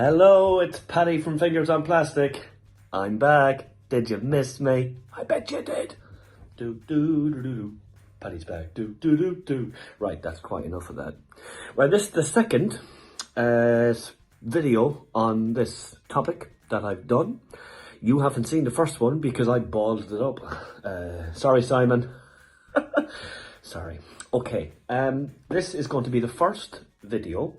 Hello, it's Paddy from Fingers on Plastic. I'm back. Did you miss me? I bet you did. Do do do do do. Paddy's back. Do do do do. Right, that's quite enough of that. Well, this is the second video on this topic that I've done. You haven't seen the first one because I balled it up. Sorry, Simon. Sorry. Okay. This is going to be the first video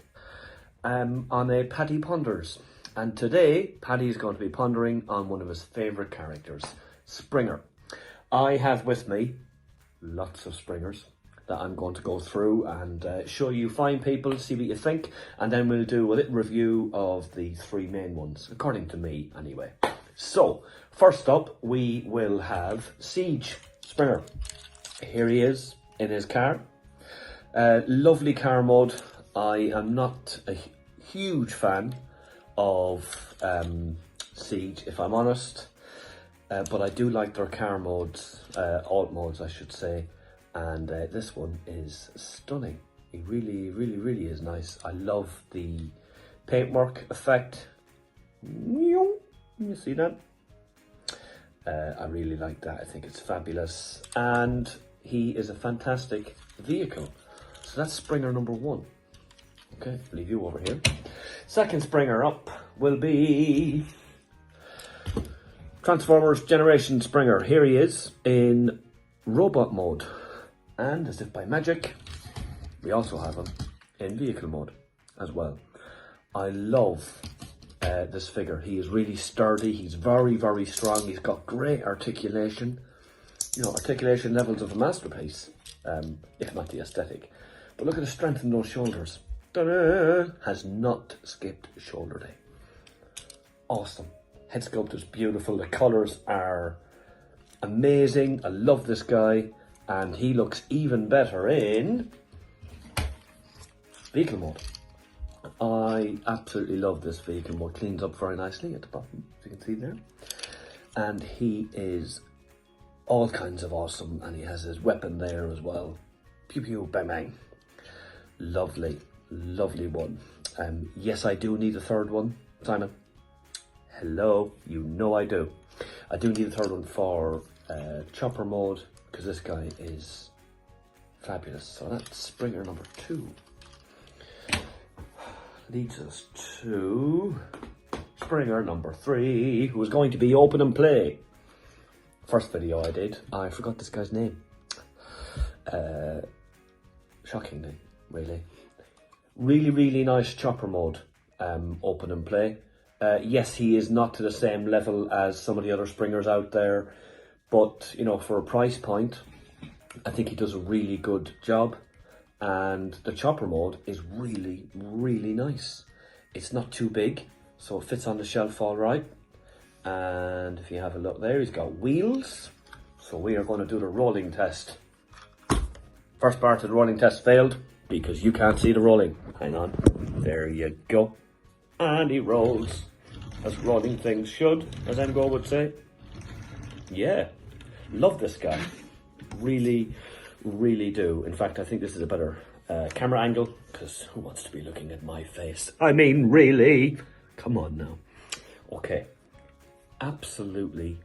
on a Paddy Ponders. And today, Paddy is going to be pondering on one of his favourite characters, Springer. I have with me lots of Springers that I'm going to go through and show you fine people, see what you think, and then we'll do a little review of the three main ones, according to me anyway. So, first up, we will have Siege Springer. Here he is in his car. Lovely car mode. I am not a huge fan of Siege, if I'm honest, but I do like their car modes, alt modes I should say, and this one is stunning. It really is nice. I love the paintwork effect. You see that? I really like that. I think it's fabulous, and he is a fantastic vehicle. So that's Springer number one. Okay, leave you over here. Second Springer up will be Transformers Generation Springer. Here he is in robot mode. And as if by magic, we also have him in vehicle mode as well. I love this figure. He is really sturdy. He's very strong. He's got great articulation. You know, articulation levels of a masterpiece, if not the aesthetic. But look at the strength in those shoulders. Ta-da! Has not skipped shoulder day. Awesome. Head sculpt is beautiful. The colours are amazing. I love this guy. And he looks even better in vehicle mode. I absolutely love this vehicle mode. Cleans up very nicely at the bottom, as you can see there. And he is all kinds of awesome. And he has his weapon there as well. Pew pew bang bang. Lovely. Lovely one. Yes, I do need a third one, Simon. Hello, you know I do. I do need a third one for chopper mode because this guy is fabulous. So that's Springer number two. Leads us to Springer number three, who is going to be open and play. First video I did, I forgot this guy's name. Shocking name, really. Really nice chopper mode, open and play. Yes, he is not to the same level as some of the other Springers out there, but you know, for a price point, I think he does a really good job. And the chopper mode is really nice. It's not too big, so it fits on the shelf all right. And if you have a look there, he's got wheels. So we are going to do the rolling test. First part of the rolling test failed because you can't see the rolling. Hang on, there you go. And he rolls, as rolling things should, as Emgo would say. Yeah, love this guy. Really do. In fact, I think this is a better camera angle, because who wants to be looking at my face? I mean, really? Come on now. Okay, absolutely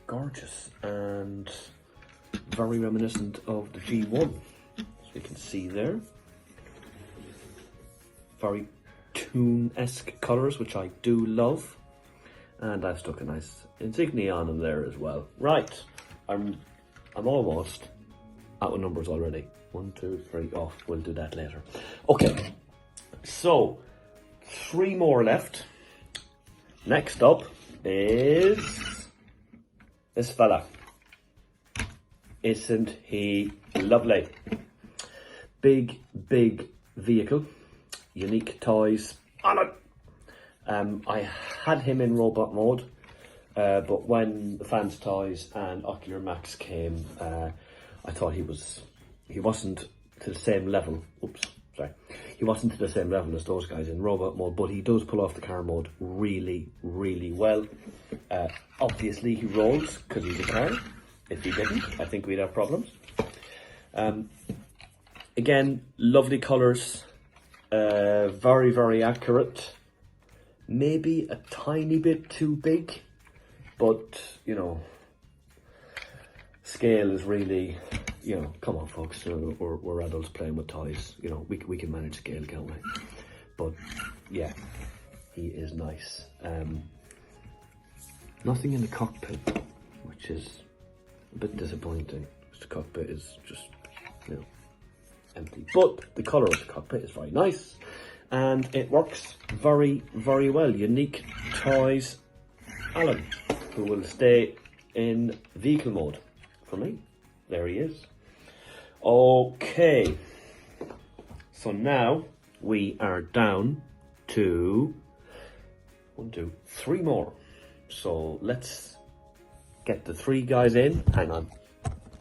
gorgeous and very reminiscent of the G1. You can see there, very Toon-esque colours, which I do love, and I've stuck a nice insignia on them there as well. Right, I'm almost out with numbers already. 1, 2, 3. Oh, we'll do that later. Okay, so 3 more left. Next up is this fella. Isn't he lovely? Big vehicle, unique toys on it. I had him in robot mode, but when the Fans Toys and Ocular Max came, I thought he wasn't to the same level. Oops, sorry. He wasn't to the same level as those guys in robot mode, but he does pull off the car mode really well. Obviously he rolls because he's a car. If he didn't, I think we'd have problems. Again, lovely colours, very accurate. maybe a tiny bit too big, but you know, scale is really, you know, come on folks, we're adults playing with toys, you know, we can manage scale, can't we? But yeah, he is nice. Nothing in the cockpit, which is a bit disappointing. The cockpit is just, you know, empty. But the colour of the cockpit is very nice, and it works very, very well. Unique Toys Alan, who will stay in vehicle mode for me. There he is. Okay, so now we are down to 1, 2, 3 more. So let's get the 3 guys in. Hang on.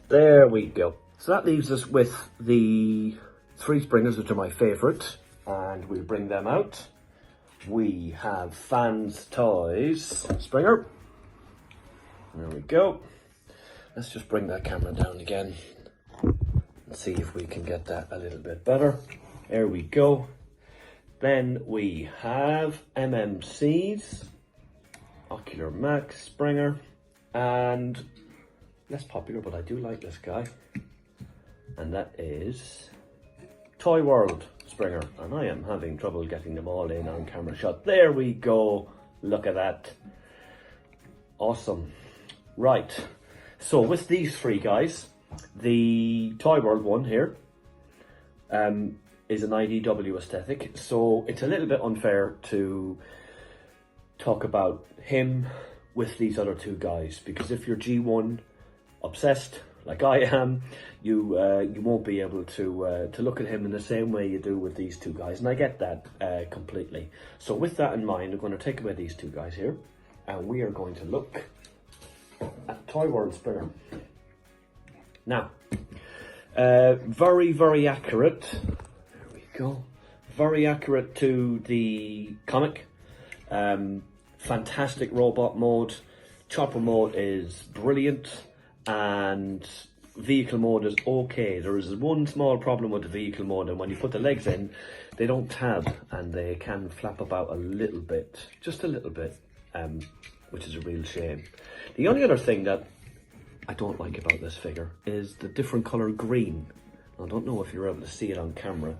There we go. So that leaves us with the 3 Springers, which are my favourite, and we'll bring them out. We have Fans Toys Springer. There we go. Let's just bring that camera down again and see if we can get that a little bit better. There we go. Then we have MMC's Ocular Max Springer, and less popular, but I do like this guy, and that is Toy World Springer, and I am having trouble getting them all in on camera shot. There we go. Look at that. Awesome. Right, so with these 3 guys, the Toy World one here is an IDW aesthetic, so it's a little bit unfair to talk about him with these other 2 guys, because if you're G1 obsessed like I am, you won't be able to look at him in the same way you do with these 2 guys, and I get that completely. So with that in mind, I'm going to take away these 2 guys here, and we are going to look at Toy World Springer. Now, very, very accurate. There we go. Very accurate to the comic. Fantastic robot mode. Chopper mode is brilliant, and vehicle mode is okay. There is one small problem with the vehicle mode, and when you put the legs in, they don't tab and they can flap about a little bit, just a little bit, which is a real shame. The only other thing that I don't like about this figure is the different colour green. I don't know if you're able to see it on camera,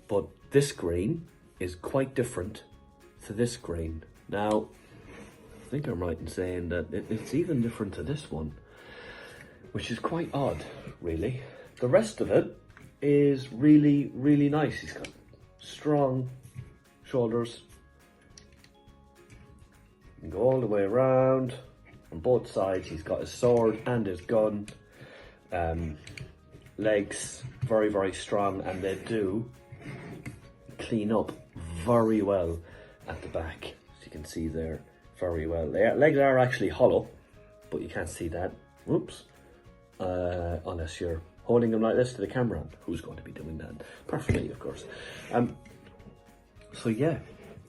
but this green is quite different to this green. Now, I think I'm right in saying that it's even different to this one, which is quite odd, really. The rest of it is really, really nice. He's got strong shoulders. You can go all the way around. On both sides, he's got his sword and his gun. Legs, very, very strong, and they do clean up very well at the back. As you can see there, very well. Their legs are actually hollow, but you can't see that. Whoops. Unless you're holding them like this to the camera. Who's going to be doing that? Perfectly, of course. So yeah,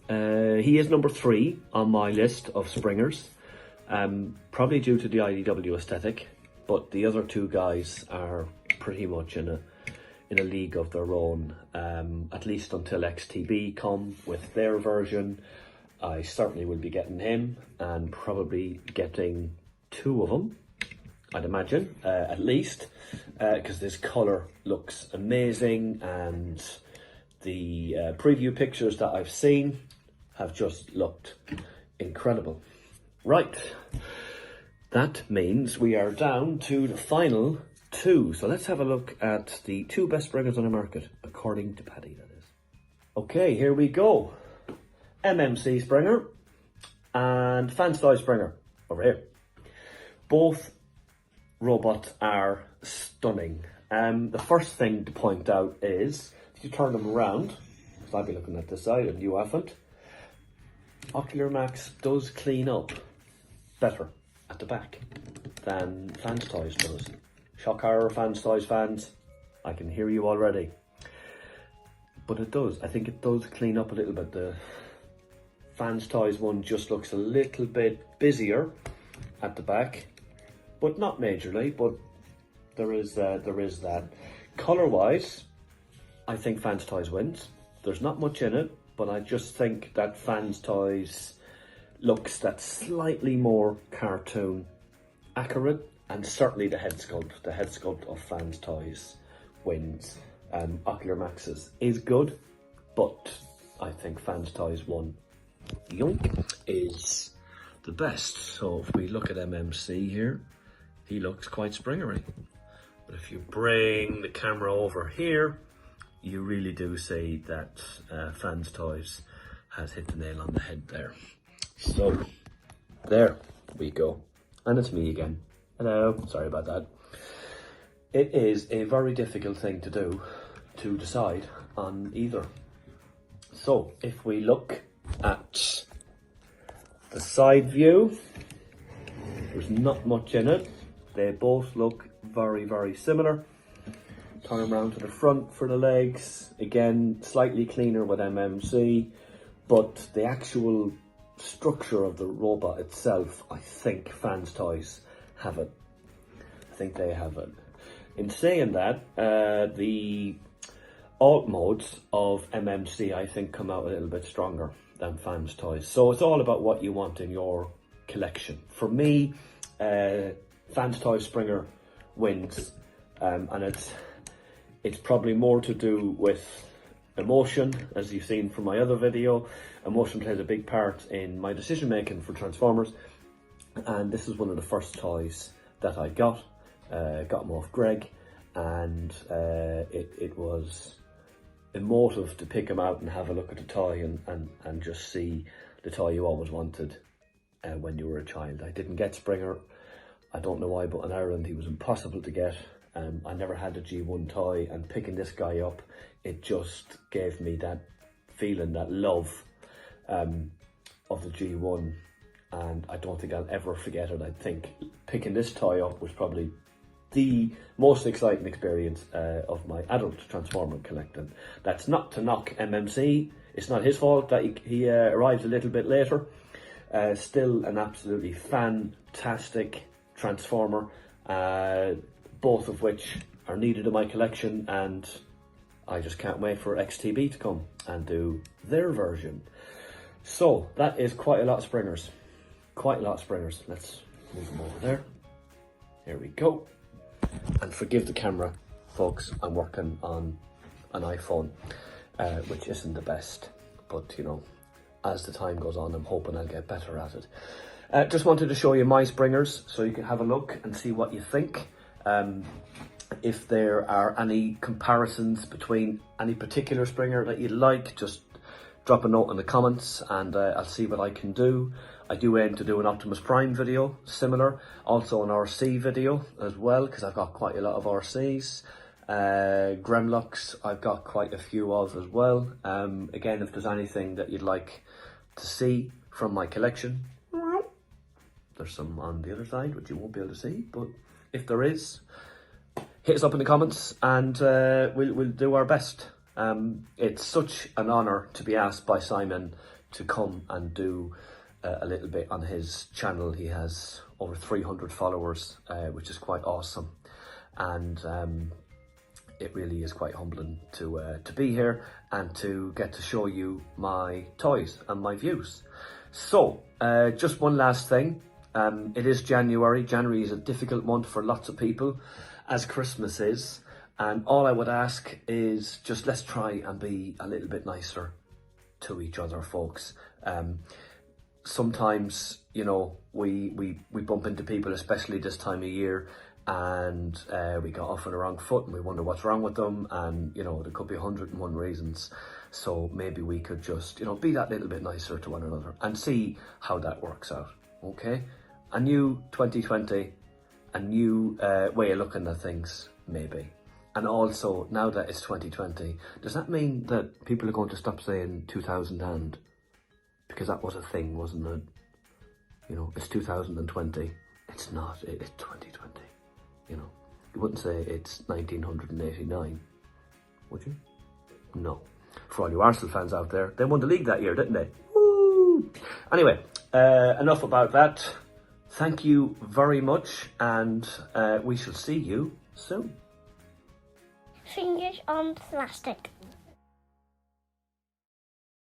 he is number 3 on my list of Springers. Probably due to the IDW aesthetic, but the other 2 guys are pretty much in a league of their own, at least until XTB come with their version. I certainly will be getting him, and probably getting 2 of them, I'd imagine, at least, because this colour looks amazing, and the preview pictures that I've seen have just looked incredible. Right, that means we are down to the final 2. So let's have a look at the 2 best Springers on the market, according to Paddy, that is. Okay, here we go. MMC Springer and Fans Toys Springer over here. Both robots are stunning. The first thing to point out is, if you turn them around, because I'll be looking at this side and you haven't, Ocular Max does clean up better at the back than Fans Toys does. Shock horror, Fans Toys fans, I can hear you already. But it does, I think it does clean up a little bit. The Fans Toys one just looks a little bit busier at the back, but not majorly, but there is that. Colour wise, I think Fans Toys wins. There's not much in it, but I just think that Fans Toys looks that slightly more cartoon accurate, and certainly the head sculpt of Fans Toys wins. Ocular Max's is good, but I think Fans Toys 1 Yoink is the best. So if we look at MMC here, he looks quite springery. But if you bring the camera over here, you really do see that Fans Toys has hit the nail on the head there. So there we go. And it's me again. Hello, sorry about that. It is a very difficult thing to do, to decide on either. So if we look at the side view, there's not much in it. They both look very, very similar. Turn around to the front for the legs. Again, slightly cleaner with MMC, but the actual structure of the robot itself, I think Fans Toys have it. I think they have it. In saying that, the alt modes of MMC, I think, come out a little bit stronger than Fans Toys. So it's all about what you want in your collection. For me, Fans Toys Springer wins, and it's probably more to do with emotion, as you've seen from my other video. Emotion plays a big part in my decision making for Transformers, and this is one of the first toys that I got them off Greg, and it was emotive to pick him out and have a look at the toy and just see the toy you always wanted when you were a child. I didn't get Springer. I don't know why, but in Ireland he was impossible to get. I never had a G1 toy, and picking this guy up, it just gave me that feeling, that love of the G1, and I don't think I'll ever forget it. I think picking this toy up was probably the most exciting experience of my adult Transformer collecting. That's not to knock MMC. It's not his fault that he arrives a little bit later. Still an absolutely fantastic Transformer, both of which are needed in my collection, and I just can't wait for XTB to come and do their version. So that is quite a lot of Springers. Quite a lot of Springers. Let's move them over there. Here we go. And forgive the camera, folks, I'm working on an iPhone, which isn't the best, but you know, as the time goes on, I'm hoping I'll get better at it. Just wanted to show you my Springers so you can have a look and see what you think. If there are any comparisons between any particular Springer that you'd like, just drop a note in the comments and I'll see what I can do. I do aim to do an Optimus Prime video, similar, also an RC video as well, because I've got quite a lot of RCs. Gremlux, I've got quite a few of as well. Again, if there's anything that you'd like to see from my collection, there's some on the other side, which you won't be able to see, but if there is, hit us up in the comments and we'll do our best. It's such an honour to be asked by Simon to come and do a little bit on his channel. He has over 300 followers, which is quite awesome, and it really is quite humbling to be here and to get to show you my toys and my views. So just one last thing. It is January. January is a difficult month for lots of people, as Christmas is, and all I would ask is just let's try and be a little bit nicer to each other, folks. Sometimes, you know, we bump into people, especially this time of year, and we got off on the wrong foot and we wonder what's wrong with them, and you know, there could be 101 reasons. So maybe we could just, you know, be that little bit nicer to one another and see how that works out. Okay, a new 2020, a new way of looking at things, maybe. And also, now that it's 2020, does that mean that people are going to stop saying 2000 and? Because that was a thing, wasn't it? You know, it's 2020. It's not, it's 2020. You know, you wouldn't say it's 1989, would you? No. For all you Arsenal fans out there, they won the league that year, didn't they? Woo! Anyway, enough about that. Thank you very much, and we shall see you soon. Fingers on plastic.